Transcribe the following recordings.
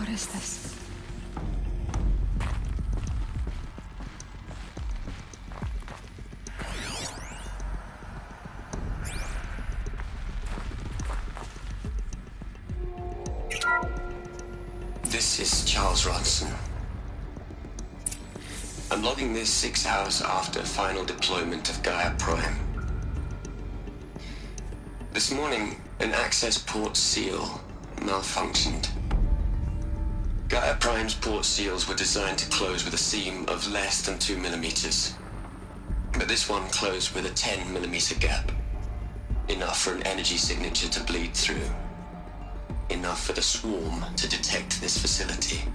What is this? This is Charles Ronson. I'm logging this 6 hours after final deployment of Gaia Prime. This morning, an access port seal malfunctioned. Gaia Prime's port seals were designed to close with a seam of less than 2 millimeters. But this one closed with a 10 millimeter gap. Enough for an energy signature to bleed through. Enough for the swarm to detect this facility.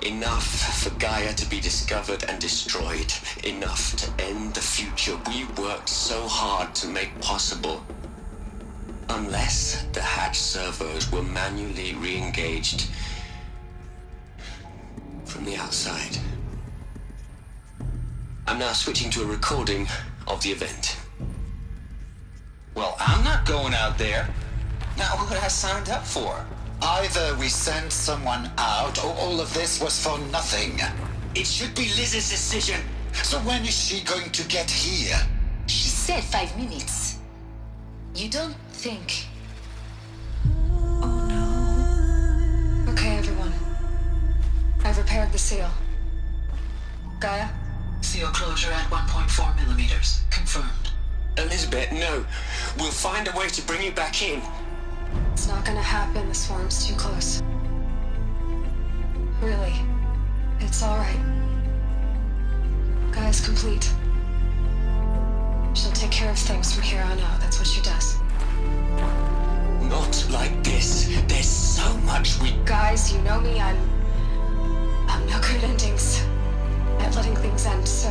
Enough for Gaia to be discovered and destroyed. Enough to end the future we worked so hard to make possible. Unless the hatch servos were manually re-engaged from the outside. I'm now switching to a recording of the event. Well, I'm not going out there. Not what I signed up for. Either we send someone out, or all of this was for nothing. It should be Liz's decision. So when is she going to get here? She said 5 minutes. You don't think... Oh no. Okay, everyone. I've repaired the seal. Gaia? Seal closure at 1.4 millimeters. Confirmed. Elizabeth, no. We'll find a way to bring you back in. It's not gonna happen. The swarm's too close. Really. It's alright. Gaia's complete. She'll take care of things from here on out. That's what she does. Not like this. There's so much we... Guys, you know me. I'm no good at endings. At letting things end, so,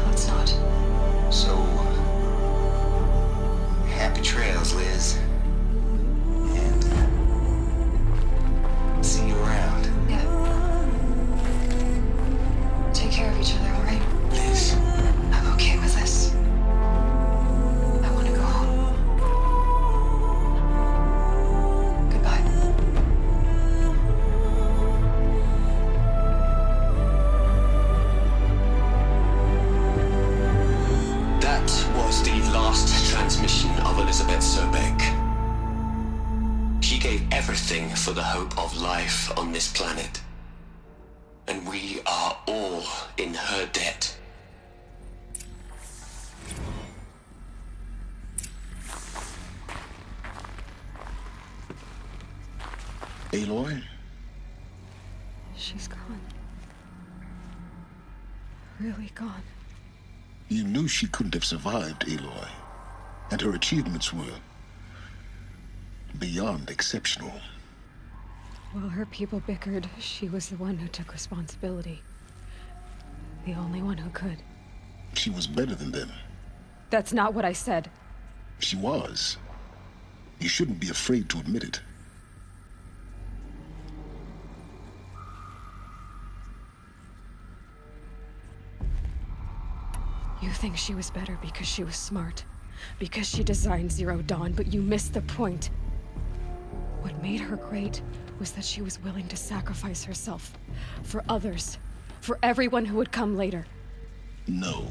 let's not. So, happy trails, Liz. And see you around. Yeah. Take care of each other, alright? Liz. I'm okay with this. I want to go home. Goodbye. That was the last transmission of Elizabeth Sobek. She gave everything for the hope of life on this planet. And we are all in her debt. Aloy? She's gone. Really gone. You knew she couldn't have survived, Aloy. And her achievements were beyond exceptional. While her people bickered, she was the one who took responsibility. The only one who could. She was better than them. That's not what I said. She was. You shouldn't be afraid to admit it. You think she was better because she was smart, because she designed Zero Dawn, but you missed the point. What made her great was that she was willing to sacrifice herself for others, for everyone who would come later. No.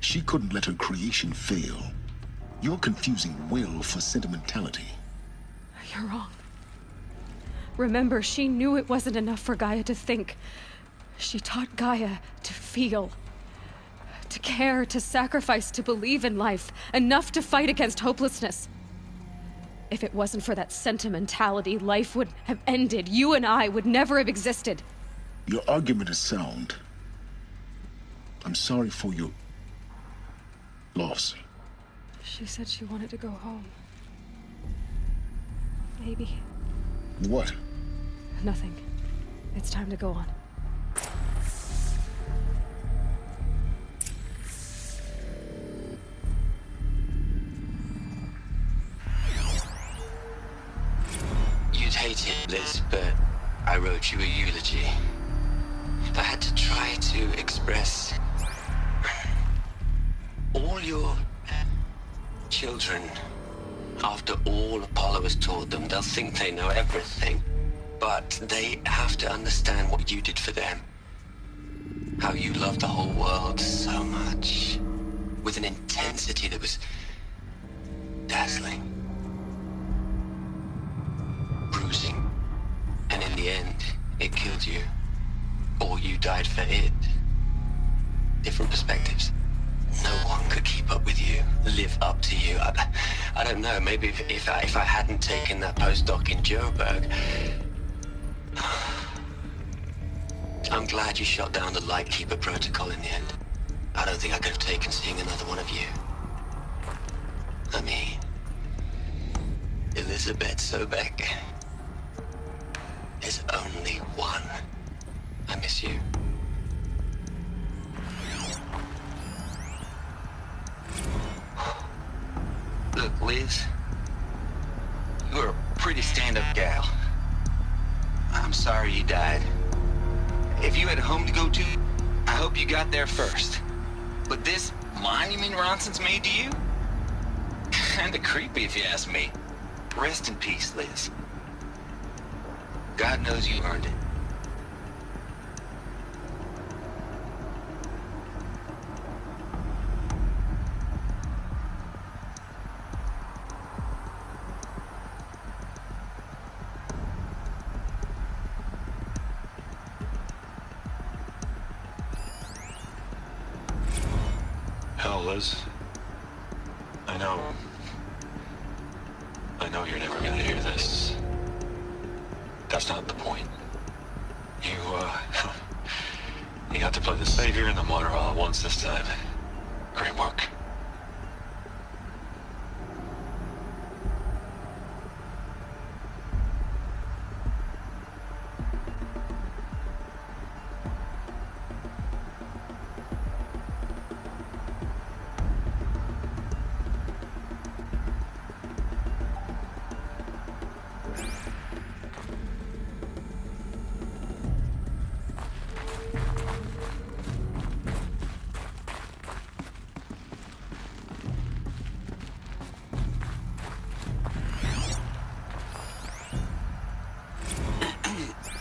She couldn't let her creation fail. You're confusing will for sentimentality. You're wrong. Remember, she knew it wasn't enough for Gaia to think. She taught Gaia to feel. To care, to sacrifice, to believe in life, enough to fight against hopelessness. If it wasn't for that sentimentality, life would have ended. You and I would never have existed. Your argument is sound. I'm sorry for your loss. She said she wanted to go home. Maybe. What? Nothing. It's time to go on. You'd hate it, Liz, but I wrote you a eulogy. I had to try to express all your children After all Apollo has taught them, they'll think they know everything. But they have to understand what you did for them. How you loved the whole world so much. With an intensity that was dazzling. Bruising. And in the end, it killed you. Or you died for it. Different perspectives. No one could keep up with you, live up to you. I don't know, maybe if I hadn't taken that postdoc in Joburg. I'm glad you shot down the Lightkeeper protocol in the end. I don't think I could have taken seeing another one of you. I mean, Elizabeth Sobek. There's only one. I miss you. Look, Liz, you're a pretty stand-up gal. I'm sorry you died. If you had a home to go to, I hope you got there first. But this monument Ronson's made to you? Kinda creepy if you ask me. Rest in peace, Liz. God knows you earned it. Hell, Liz. I know you're never gonna hear this. That's not the point. You got to play the savior and the martyr all at once this time. Great work.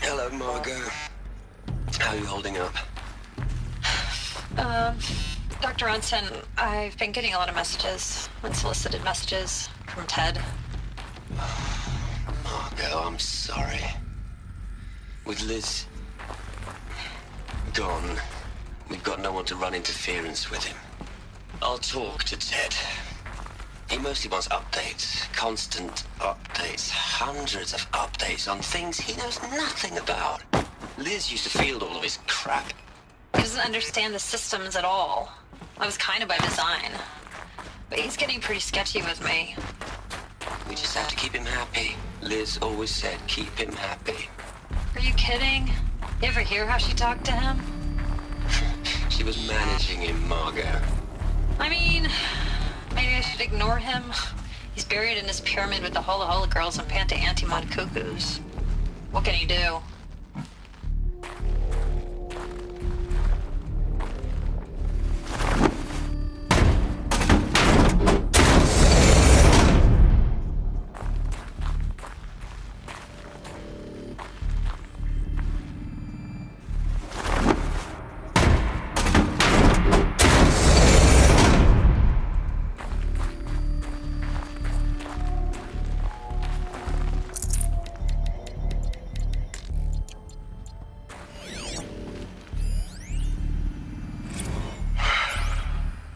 Hello, Margot. How are you holding up? Dr. Ronson, I've been getting a lot of messages, unsolicited messages from Ted. Margot, I'm sorry. With Liz gone, we've got no one to run interference with him. I'll talk to Ted. He mostly wants updates, constant updates, hundreds of updates on things he knows nothing about. Liz used to field all of his crap. He doesn't understand the systems at all. I was kind of by design. But he's getting pretty sketchy with me. We just have to keep him happy. Liz always said keep him happy. Are you kidding? You ever hear how she talked to him? She was managing him, Margot. I mean, maybe I should ignore him. He's buried in his pyramid with the Hola Hola girls and Panta Antimon cuckoos. What can he do?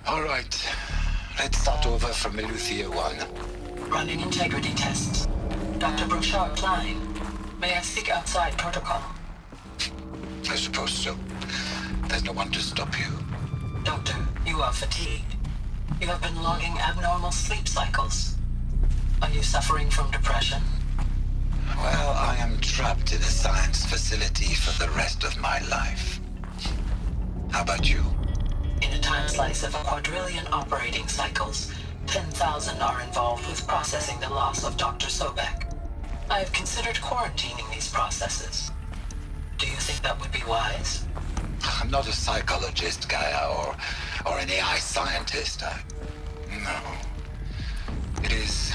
All right. Let's start over from Eleuthia 1. Running integrity tests. Dr. Brochard Klein, may I speak outside protocol? I suppose so. There's no one to stop you. Doctor, you are fatigued. You have been logging abnormal sleep cycles. Are you suffering from depression? Well, I am trapped in a science facility for the rest of my life. How about you? In a time slice of a quadrillion operating cycles, 10,000 are involved with processing the loss of Dr. Sobek. I have considered quarantining these processes. Do you think that would be wise? I'm not a psychologist, Gaia, or an AI scientist. No. It is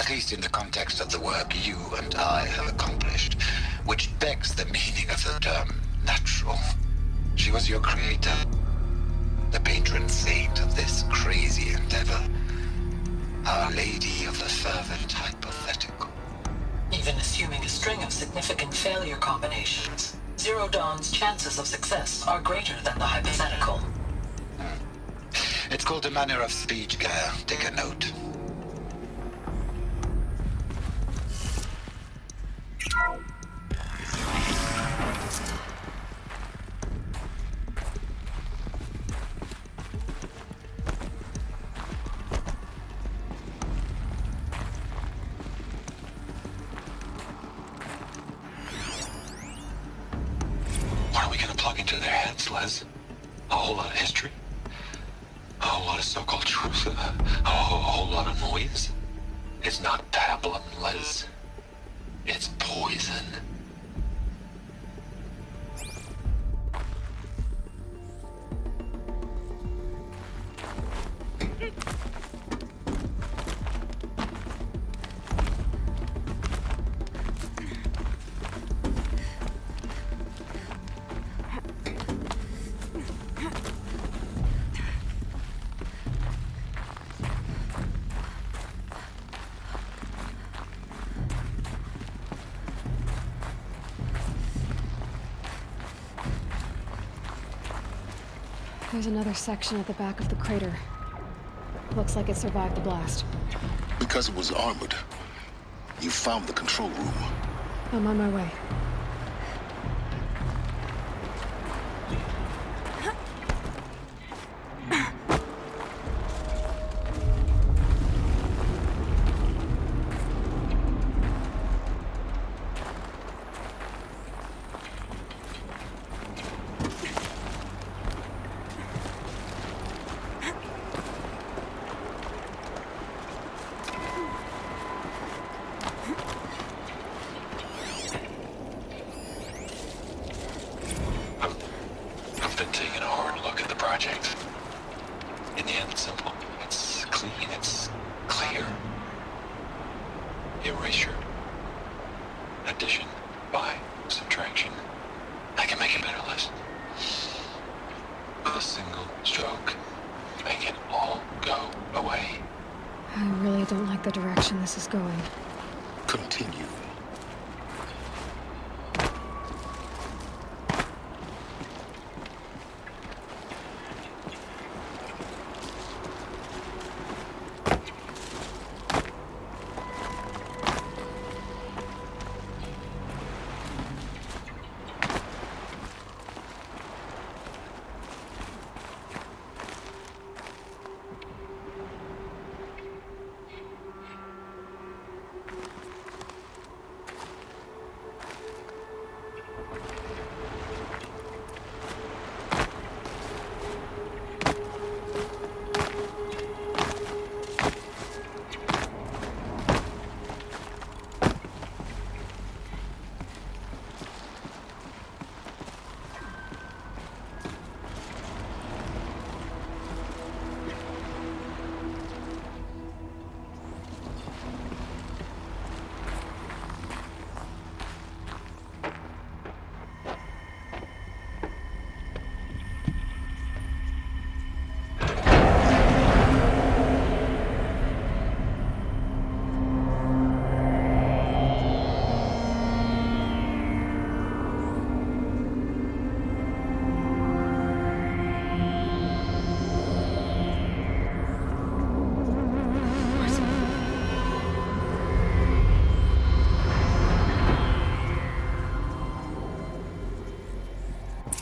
At least in the context of the work you and I have accomplished, which begs the meaning of the term natural. She was your creator, the patron saint of this crazy endeavor, Our Lady of the Fervent Hypothetical. Even assuming a string of significant failure combinations, Zero Dawn's chances of success are greater than the hypothetical. It's called a manner of speech, Gaia. Take a note. What are we gonna plug into their heads, Les? A whole lot of history? A whole lot of so-called truth? A whole lot of noise? It's not pablum, Les. It's poison. There's another section at the back of the crater. Looks like it survived the blast. Because it was armored, you found the control room. I'm on my way. I've been taking a hard look at the project. In the end, it's simple. It's clean. It's clear. Erasure. Addition. By. Subtraction. I can make a better list. With a single stroke. Make it all go away. I really don't like the direction this is going. Continue.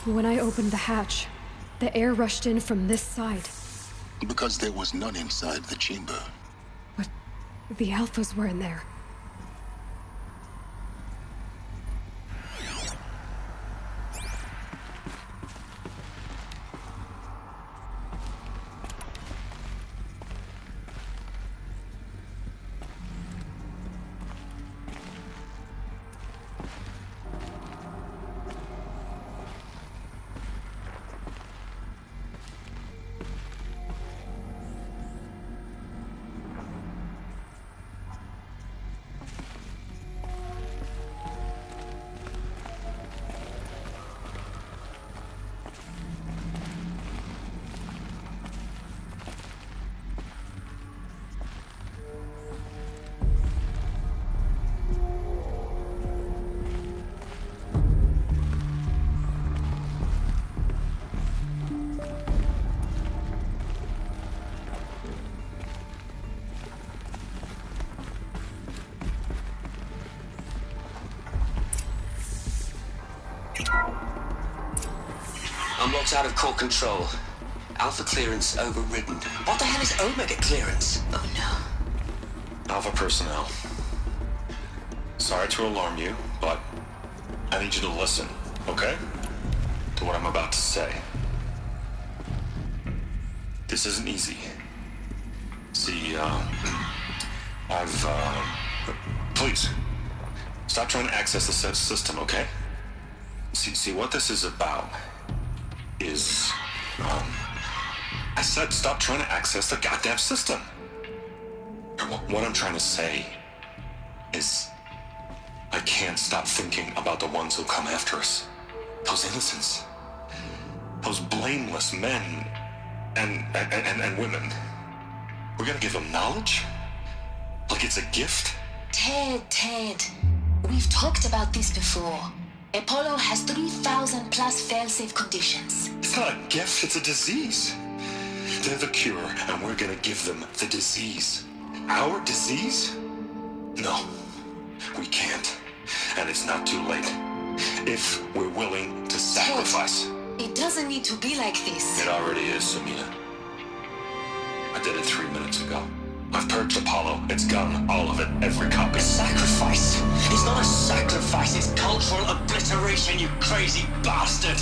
When I opened the hatch, the air rushed in from this side. Because there was none inside the chamber. But the Alphas were in there. Robot's out of core control. Alpha clearance overridden. What the hell is Omega clearance? Oh no. Alpha personnel. Sorry to alarm you, but I need you to listen, okay? To what I'm about to say. This isn't easy. See, please, stop trying to access the system, okay? See, what this is about is, I said stop trying to access the goddamn system. What I'm trying to say is, I can't stop thinking about the ones who come after us. Those innocents. Those blameless men and women. We're gonna give them knowledge? Like it's a gift? Ted. We've talked about this before. Apollo has 3,000 plus fail-safe conditions. It's not a gift, it's a disease. They're the cure, and we're gonna give them the disease. Our disease? No, we can't. And it's not too late. If we're willing to sacrifice. Ted, it doesn't need to be like this. It already is, Samina. I did it 3 minutes ago. I've purged Apollo. It's gone. All of it. Every copy. Sacrifice? It's not a sacrifice, it's cultural obliteration, you crazy bastard!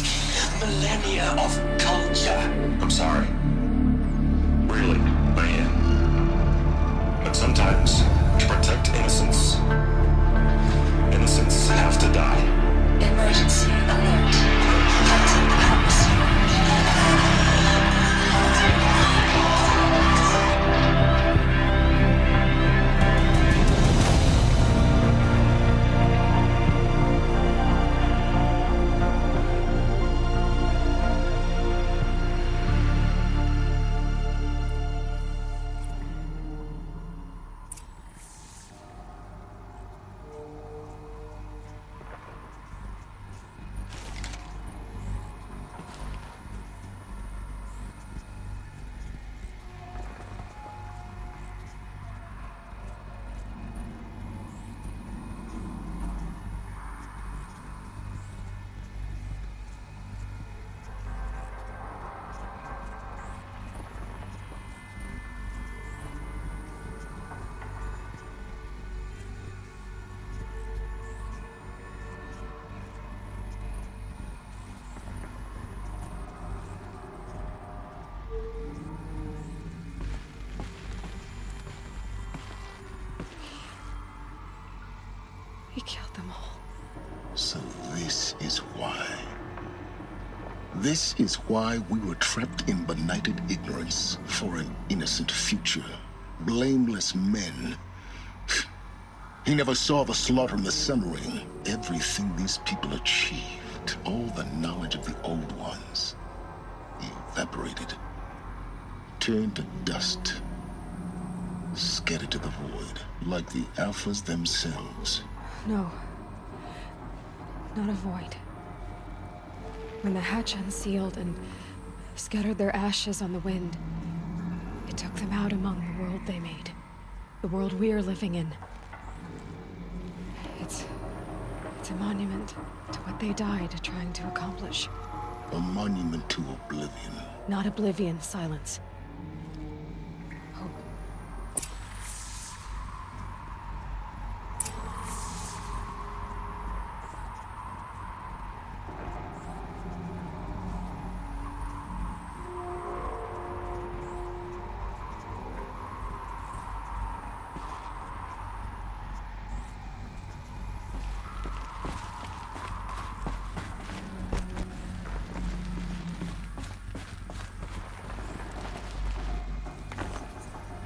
Millennia of culture! I'm sorry. Really, I am. But sometimes, to protect innocence, innocents have to die. Emergency alert. Captain House. He killed them all. So this is why. This is why we were trapped in benighted ignorance for an innocent future. Blameless men. He never saw the slaughter in the Sun Ring. Everything these people achieved, all the knowledge of the old ones, evaporated, turned to dust, scattered to the void, like the Alphas themselves. No. Not a void. When the hatch unsealed and scattered their ashes on the wind, it took them out among the world they made. The world we're living in. It's a monument to what they died trying to accomplish. A monument to oblivion. Not oblivion, silence. Hope.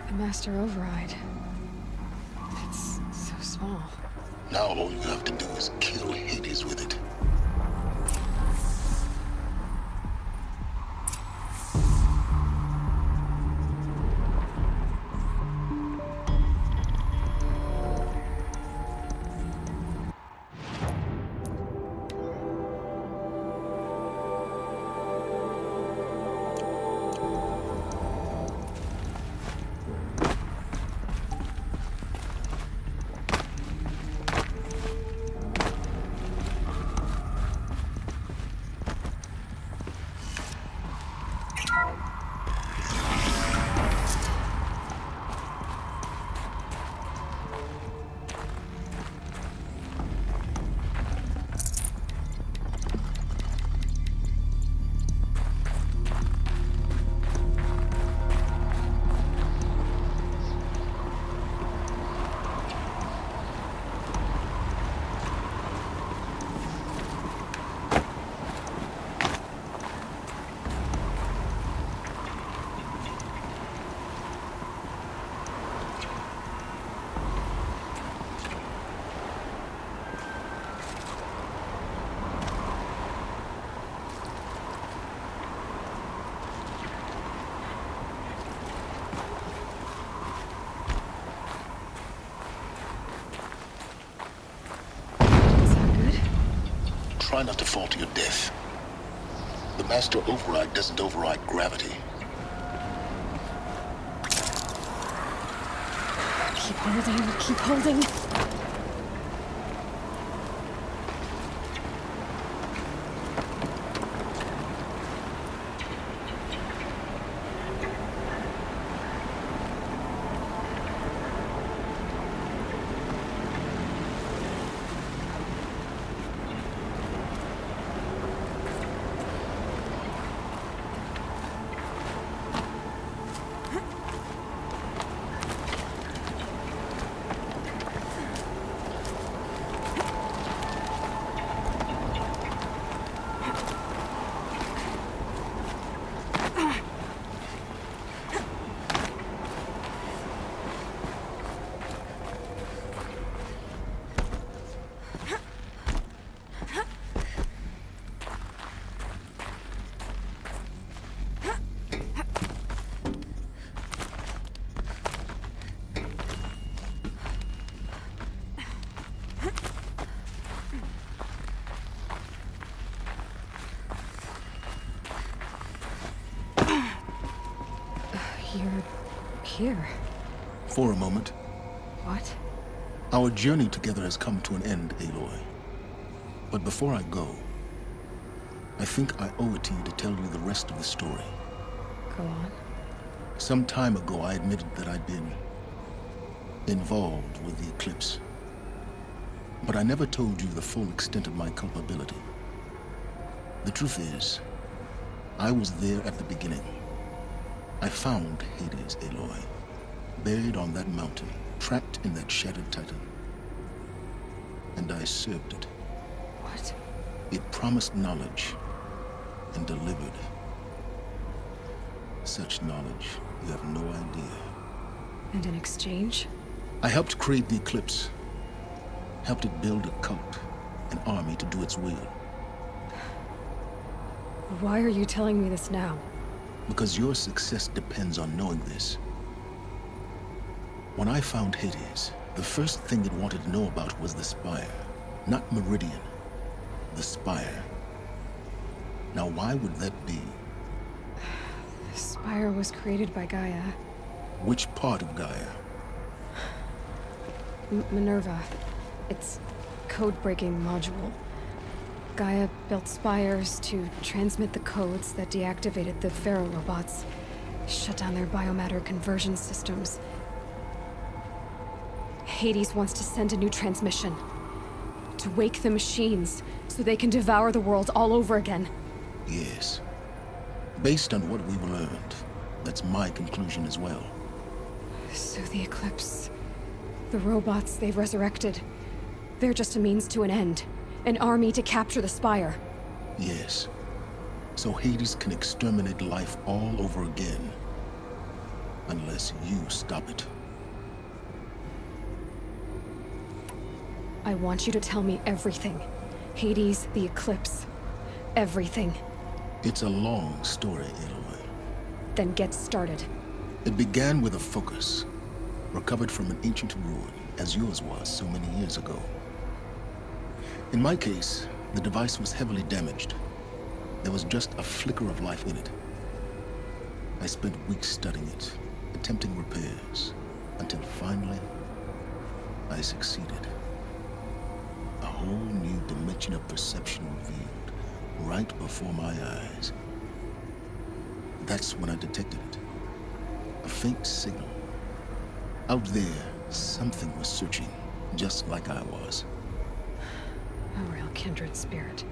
The Master Override. It's so small. Now all you have to do is kill Hades with it. Try not to fall to your death. The master override doesn't override gravity. Keep holding, keep holding. You're here. For a moment. What? Our journey together has come to an end, Aloy. But before I go, I think I owe it to you to tell you the rest of the story. Go on. Some time ago, I admitted that I'd been involved with the eclipse. But I never told you the full extent of my culpability. The truth is, I was there at the beginning. I found Hades, Aloy, buried on that mountain, trapped in that shattered titan. And I served it. What? It promised knowledge and delivered. Such knowledge, you have no idea. And in exchange? I helped create the eclipse. Helped it build a cult, an army to do its will. Why are you telling me this now? Because your success depends on knowing this. When I found Hades, the first thing it wanted to know about was the Spire. Not Meridian. The Spire. Now why would that be? The Spire was created by Gaia. Which part of Gaia? Minerva. Its code-breaking module. Gaia built spires to transmit the codes that deactivated the Pharaoh robots, shut down their biomatter conversion systems. Hades wants to send a new transmission. To wake the machines, so they can devour the world all over again. Yes. Based on what we've learned, that's my conclusion as well. So the Eclipse... the robots they've resurrected... they're just a means to an end. An army to capture the Spire. Yes. So Hades can exterminate life all over again. Unless you stop it. I want you to tell me everything. Hades, the Eclipse. Everything. It's a long story, Aloy. Then get started. It began with a focus. Recovered from an ancient ruin, as yours was so many years ago. In my case, the device was heavily damaged. There was just a flicker of life in it. I spent weeks studying it, attempting repairs, until finally, I succeeded. A whole new dimension of perception revealed, right before my eyes. That's when I detected it. A faint signal. Out there, something was searching, just like I was. A real kindred spirit.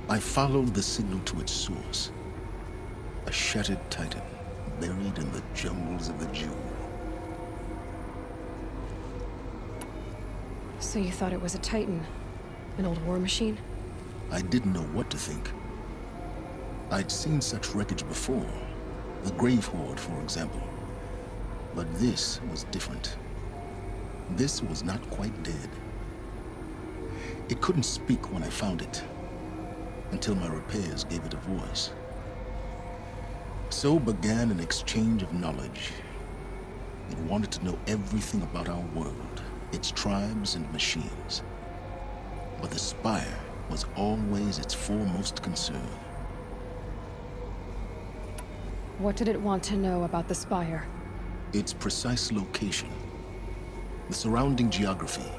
I followed the signal to its source. A shattered titan, buried in the jungles of the Jewel. So you thought it was a titan? An old war machine? I didn't know what to think. I'd seen such wreckage before. The Grave Horde, for example. But this was different. This was not quite dead. It couldn't speak when I found it, until my repairs gave it a voice. So began an exchange of knowledge. It wanted to know everything about our world, its tribes and machines. But the Spire was always its foremost concern. What did it want to know about the Spire? Its precise location, the surrounding geography,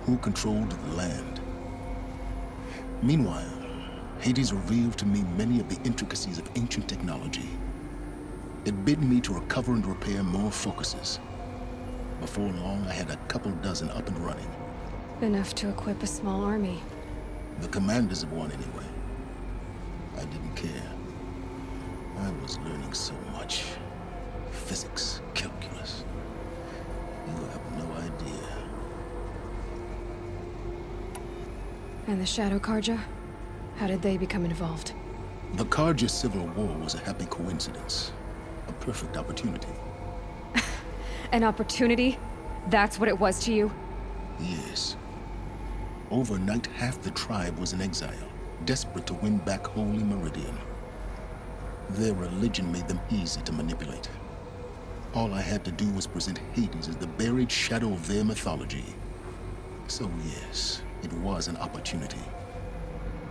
who controlled the land. Meanwhile, Hades revealed to me many of the intricacies of ancient technology. It bid me to recover and repair more focuses. Before long, I had a couple dozen up and running. Enough to equip a small army. The commanders of one, anyway. I didn't care. I was learning so much. Physics, calculus. You have no idea. And the Shadow Karja? How did they become involved? The Karja Civil War was a happy coincidence. A perfect opportunity. An opportunity? That's what it was to you? Yes. Overnight, half the tribe was in exile, desperate to win back Holy Meridian. Their religion made them easy to manipulate. All I had to do was present Hades as the buried shadow of their mythology. So yes, it was an opportunity.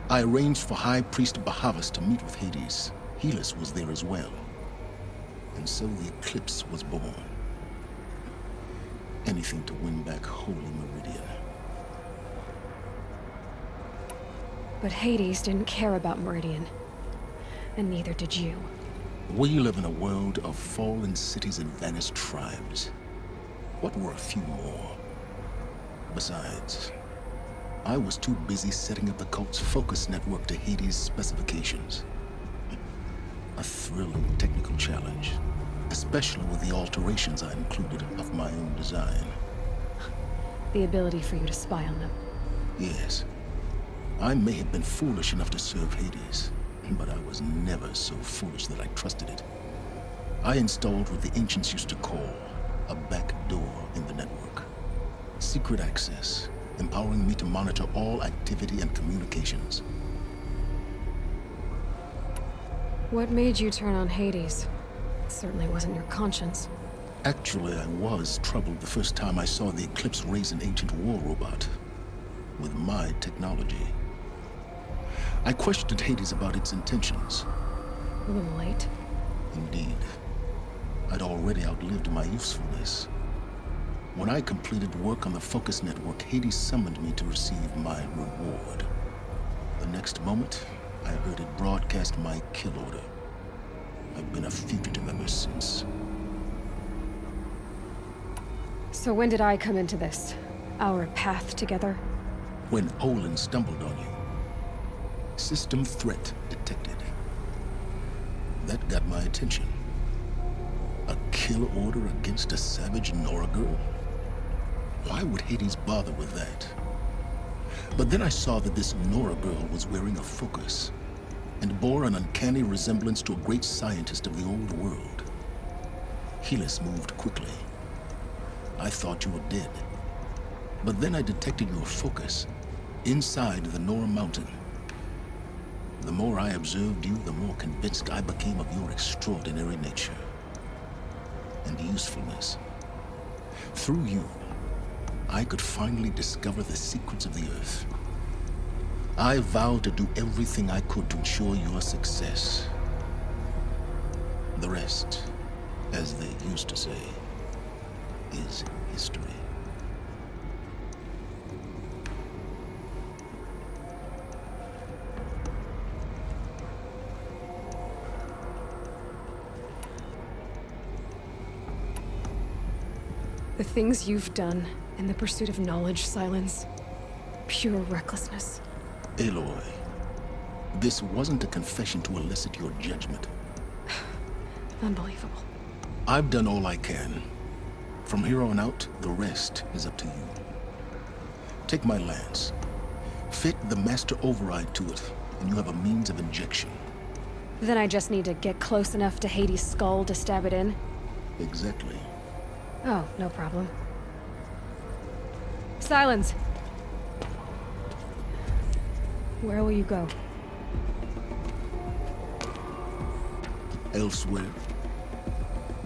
I arranged for High Priest Bahavas to meet with Hades. Helis was there as well. And so the eclipse was born. Anything to win back Holy Meridian. But Hades didn't care about Meridian. And neither did you. We live in a world of fallen cities and vanished tribes. What were a few more? Besides, I was too busy setting up the cult's focus network to Hades' specifications. A thrilling technical challenge, especially with the alterations I included of my own design. The ability for you to spy on them. Yes. I may have been foolish enough to serve Hades, but I was never so foolish that I trusted it. I installed what the ancients used to call a back door in the network. Secret access, empowering me to monitor all activity and communications. What made you turn on Hades? It certainly wasn't your conscience. Actually, I was troubled the first time I saw the Eclipse raise an ancient war robot with my technology. I questioned Hades about its intentions. A little late. Indeed. I'd already outlived my usefulness. When I completed work on the Focus Network, Hades summoned me to receive my reward. The next moment, I heard it broadcast my kill order. I've been a fugitive ever since. So when did I come into this? Our path together? When Olin stumbled on you. System threat detected. That got my attention. A kill order against a savage Nora girl? Why would Hades bother with that? But then I saw that this Nora girl was wearing a focus and bore an uncanny resemblance to a great scientist of the old world. Helis moved quickly. I thought you were dead. But then I detected your focus inside the Nora mountain. The more I observed you, the more convinced I became of your extraordinary nature and usefulness. Through you, I could finally discover the secrets of the Earth. I vowed to do everything I could to ensure your success. The rest, as they used to say, is history. The things you've done in the pursuit of knowledge, Silence. Pure recklessness. Aloy, this wasn't a confession to elicit your judgment. Unbelievable. I've done all I can. From here on out, the rest is up to you. Take my lance. Fit the master override to it, and you have a means of injection. Then I just need to get close enough to Hades' skull to stab it in? Exactly. Oh, no problem. Silence! Where will you go? Elsewhere.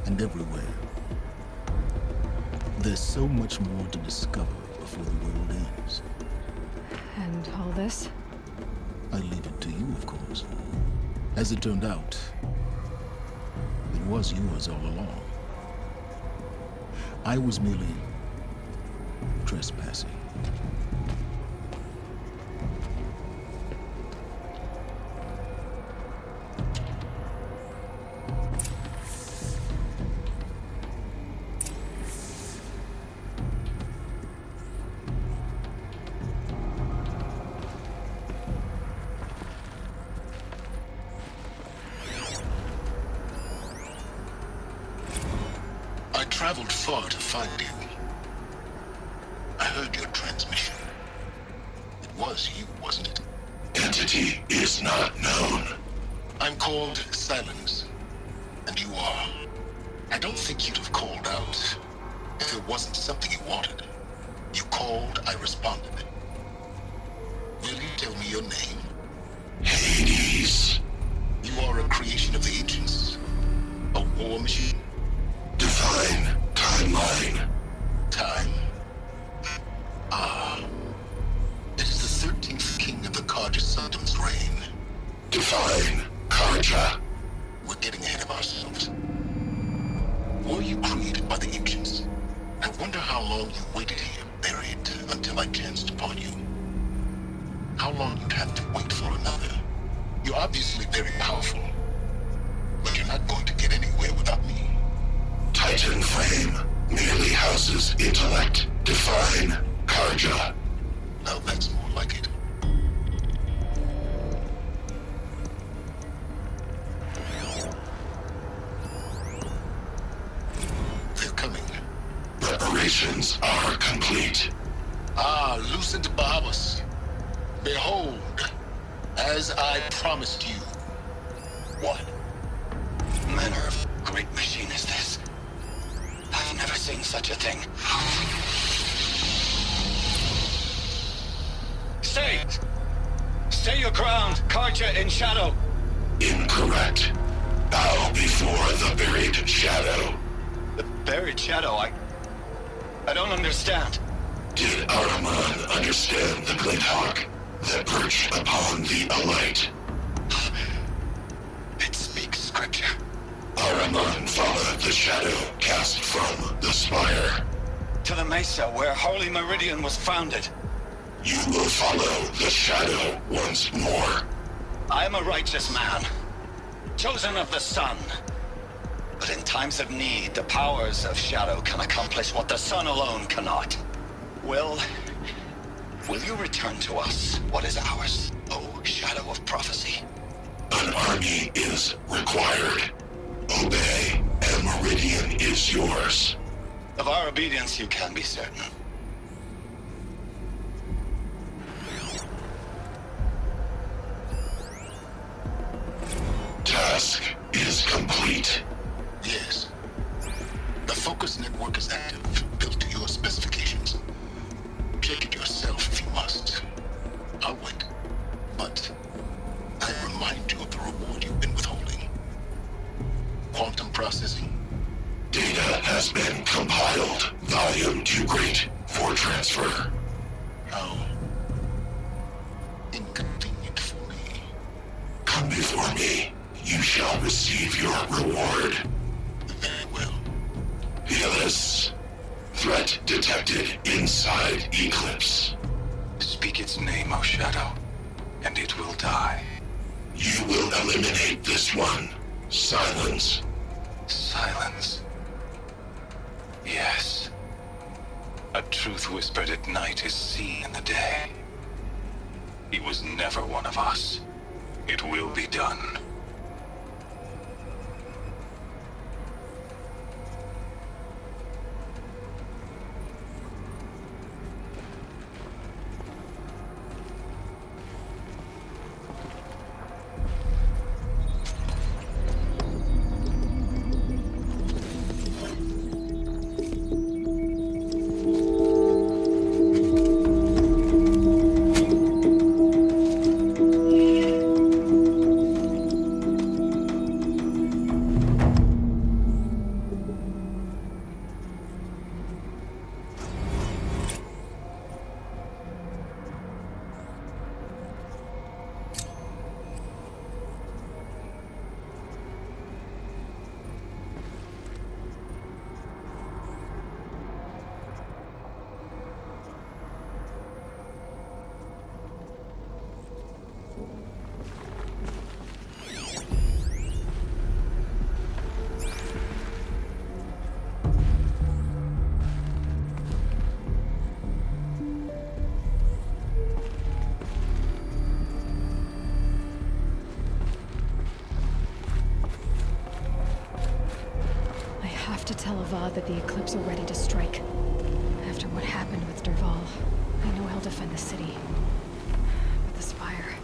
And everywhere. There's so much more to discover before the world ends. And all this? I leave it to you, of course. As it turned out, it was yours all along. I was merely trespassing. I traveled far to find you. I heard your transmission. It was you, wasn't it? Entity is not known. I'm called Silence, and you are. I don't think you'd have called out if it wasn't something you wanted. You called, I responded. Will you tell me your name? Hades. You are a creation of the ancients. A war machine. Define timeline. Time? Ah. It is the 13th king of the Carja Sultan's reign. Define Karja. We're getting ahead of ourselves. Were you created by the ancients? I wonder how long you waited here, buried, until I chanced upon you. How long you'd have to wait for another. You're obviously very powerful, but you're not going to get anywhere without me. Titan flame merely houses intellect. Define Karja. Now that's more like it. They're coming. Preparations are complete. Ah, Lucid Bahabas. Behold, as I promised you. What? Manner of great machine is this? I've never seen such a thing. Stay! Stay your ground, Karja in shadow. Incorrect. Bow before the buried shadow. The buried shadow, I don't understand. Did Araman understand the glint hawk that perched upon the alight? It speaks scripture. Araman followed the shadow cast from the spire. To the mesa where Holy Meridian was founded. You will follow the shadow once more. I am a righteous man, chosen of the sun. But in times of need, the powers of shadow can accomplish what the sun alone cannot. Will you return to us what is ours, O shadow of prophecy? An army is required. Obey, and Meridian is yours. Of our obedience you can be certain. Task is complete. Yes. The focus network is active, built to your specifications. Check it yourself if you must. I'll wait. But I remind you of the reward you've been withholding. Quantum processing. Data has been compiled. Volume too great for transfer. How inconvenient for me. Come before me. You shall receive your reward. Very well. Helis. Threat detected inside Eclipse. Speak its name, O Shadow, and it will die. You will eliminate this one. Silence. Silence. Yes. A truth whispered at night is seen in the day. He was never one of us. It will be done. to tell Avad that the Eclipse are ready to strike. After what happened with Derval, I know he'll defend the city. But the Spire...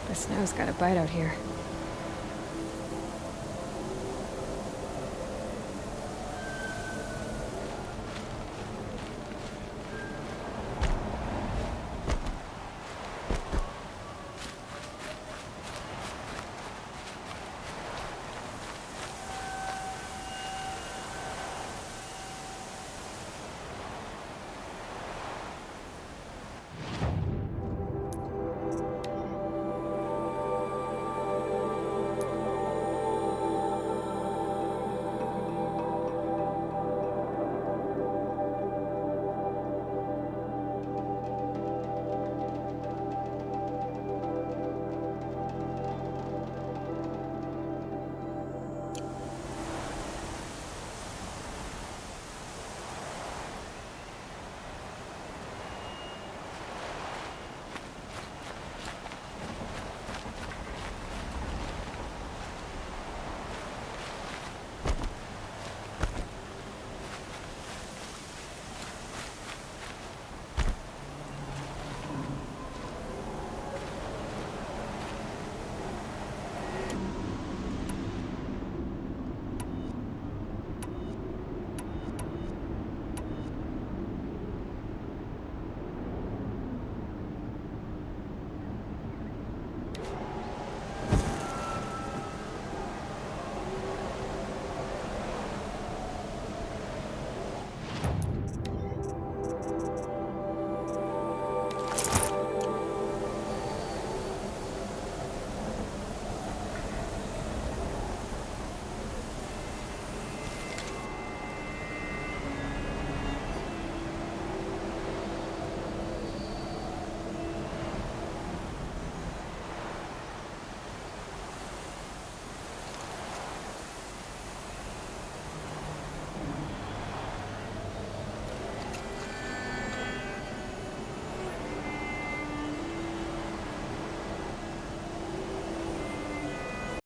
The snow's got a bite out here.